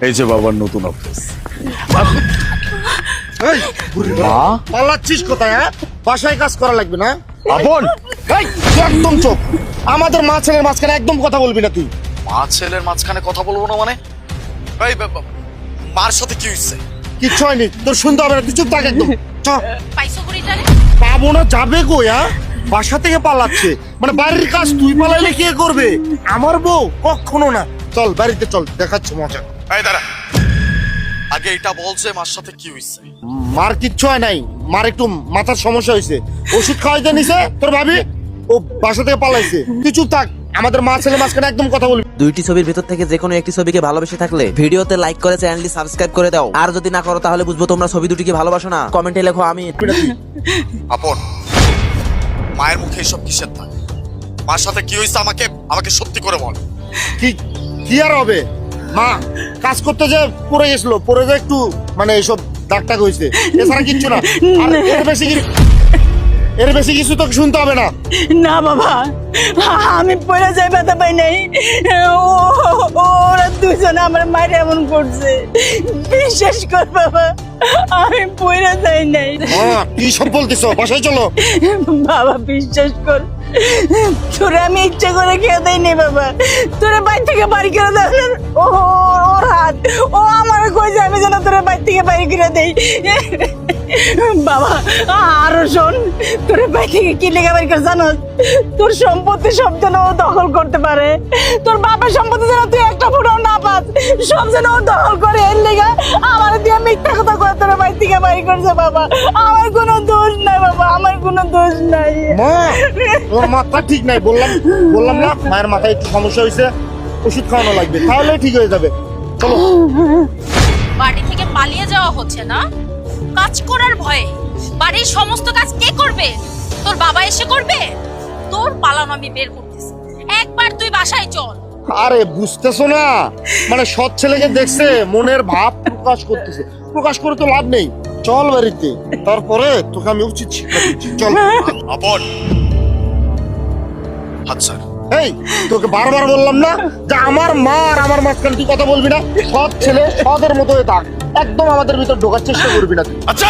এই যে বাবার নতুন অফিস। এই, মা পালাচ্ছিস কোথায়? হ্যাঁ, বাসায় কাজ করা লাগবে না? আপন এই, তুই একদম চুপ। আমাদের মা ছেলের মাঝখানে একদম কথা বলবি না তুই। মা ছেলের মাঝখানে কথা বলবো না মানে? এই মার সাথে কি হইছে? কিচ্ছু হয়নি, তোর শুনতে হবে না, তুই চুপ থাক একদম। চ। পাইছো বুড়িটারে? পাবো না, যাবে কই? হ্যাঁ, বাসা থেকে পালাচ্ছে, মানে বাড়ির কাজ তুই পালাইলে কে করবে? আমার বউ? কখনো না। চল বাড়িতে চল, দেখাচ্ছি মজা। এই দাঁড়া, আগে এটা বলছে মার সাথে কি হইছে? মার কিচ্ছু হয় নাই, মার একটু মাথার সমস্যা হয়েছে, ওষুধ খাওয়াইতে নিছে তোর ভাবি, ও বাসা থেকে পালাইছে। তুই চুপ থাক, আমাদের মা ছেলে মাঝখানে একদম কথা বলবি। দুইটি ছবির ভিতর থেকে যে কোনো একটি ছবিকে ভালোবেসে থাকলে ভিডিওতে লাইক করে চ্যানেলটি সাবস্ক্রাইব করে দাও। আর যদি না করো তাহলে বুঝবো তোমরা ছবি দুটিকে ভালোবাসো না। কমেন্টে লেখো আমি। আপন, মায়ের মুখে এসব কিসের থাকে? মার সাথে কি হইছে আমাকে আমাকে সত্যি করে বল। কি কি আর হবে? মা কাজ করতে যে পড়ে গেছিল, পড়ে যে একটু মানে এসব দাগটাগ হয়েছে, এছাড়া কিচ্ছু না। আর এর বেশি কিছু তো শুনতে হবে না। না বাবা, আমি পড়ে যাই, ব্যথা পাই নাই। ওরা দুজনে আমার মায়ের এমন করছে, বিশ্বাস কর বাবা, আমি পড়ে যাই নাই। কি সব বলতেছ? বাসায় চলো। বাবা বিশ্বাস কর, তোরে আমি ইচ্ছা করে খেয়ে দেয়নি বাবা। তোরে বাইর থেকে বাড়ি করে দেয় ওর হাত, ও আমার কইছে আমি যেন তোরে বাইর থেকে বাড়ি করে দেই। বাবা আরো শোন, তোর ভাই থেকে কি লেগে বাড়ি করে জানো? তোর সম্পত্তি সব যেন ও দখল করতে পারে, তোর বাপের সম্পত্তি যেন তুই একটা ফুটাও না পাস, সব যেন ও দখল করে। এর লেগে আমার দিয়ে মিথ্যা কথা করে তোর ভাই থেকে বাড়ি করছে বাবা। আমার কোনো দোষ নাই বাবা, আমার কোনো দোষ নাই। মা, তোমার মাথা ঠিক নাই, বললাম না, মায়ের মাথায় একটু সমস্যা হয়েছে, ওষুধ খাওয়ানো লাগবে, তাহলে ঠিক হয়ে যাবে। চলো। বাড়ি থেকে পালিয়ে যাওয়া হচ্ছে না, কাজ করার ভয়ে। বাড়ির সমস্ত কাজ কে করবে? তোর বাবা এসে করবে? তোর পালানো আমি বের করতেছি, একবার তুই বাসায় চল। আরে বুঝতেছো না, মানে সৎ ছেলেকে দেখছে, মনের ভাব প্রকাশ করতেছে, প্রকাশ করে তো লাভ নেই। চল বাড়িতে, তারপরে তোকে আমি উচিত শিক্ষা দিচ্ছি। চল। আপন, আচ্ছা এই, তোকে বারবার বললাম না যে আমার মা আর আমার মাঝখানে তুই কথা বলবি না। সৎ ছেলে সদের মতো হয়ে থাক, একদম আমাদের ভিতর ঢোকার চেষ্টা করবি না তুই। আচ্ছা,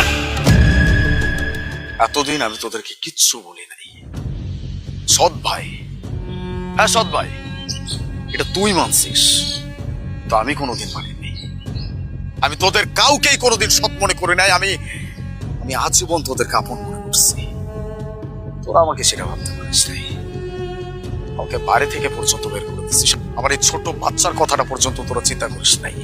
এতদিন আমি তোদেরকে কিচ্ছু বলি নাই। সৎ ভাই, হ্যাঁ সৎ ভাই, এটা তুই মানছিস, তো আমি কোনোদিন মানিনি। আমি তোদের কাউকেই কোনোদিন সৎ মনে করি নাই। আমি আজীবন তোদের আপন মনে করছি। তোরা আমাকে সেটা ভাবতে পারিস নাই। আমাকে বাড়ি থেকে পর্যন্ত বের করে দিচ্ছিস, আমার এই ছোট বাচ্চার কথাটা পর্যন্ত তোরা চিন্তা করিস নাই।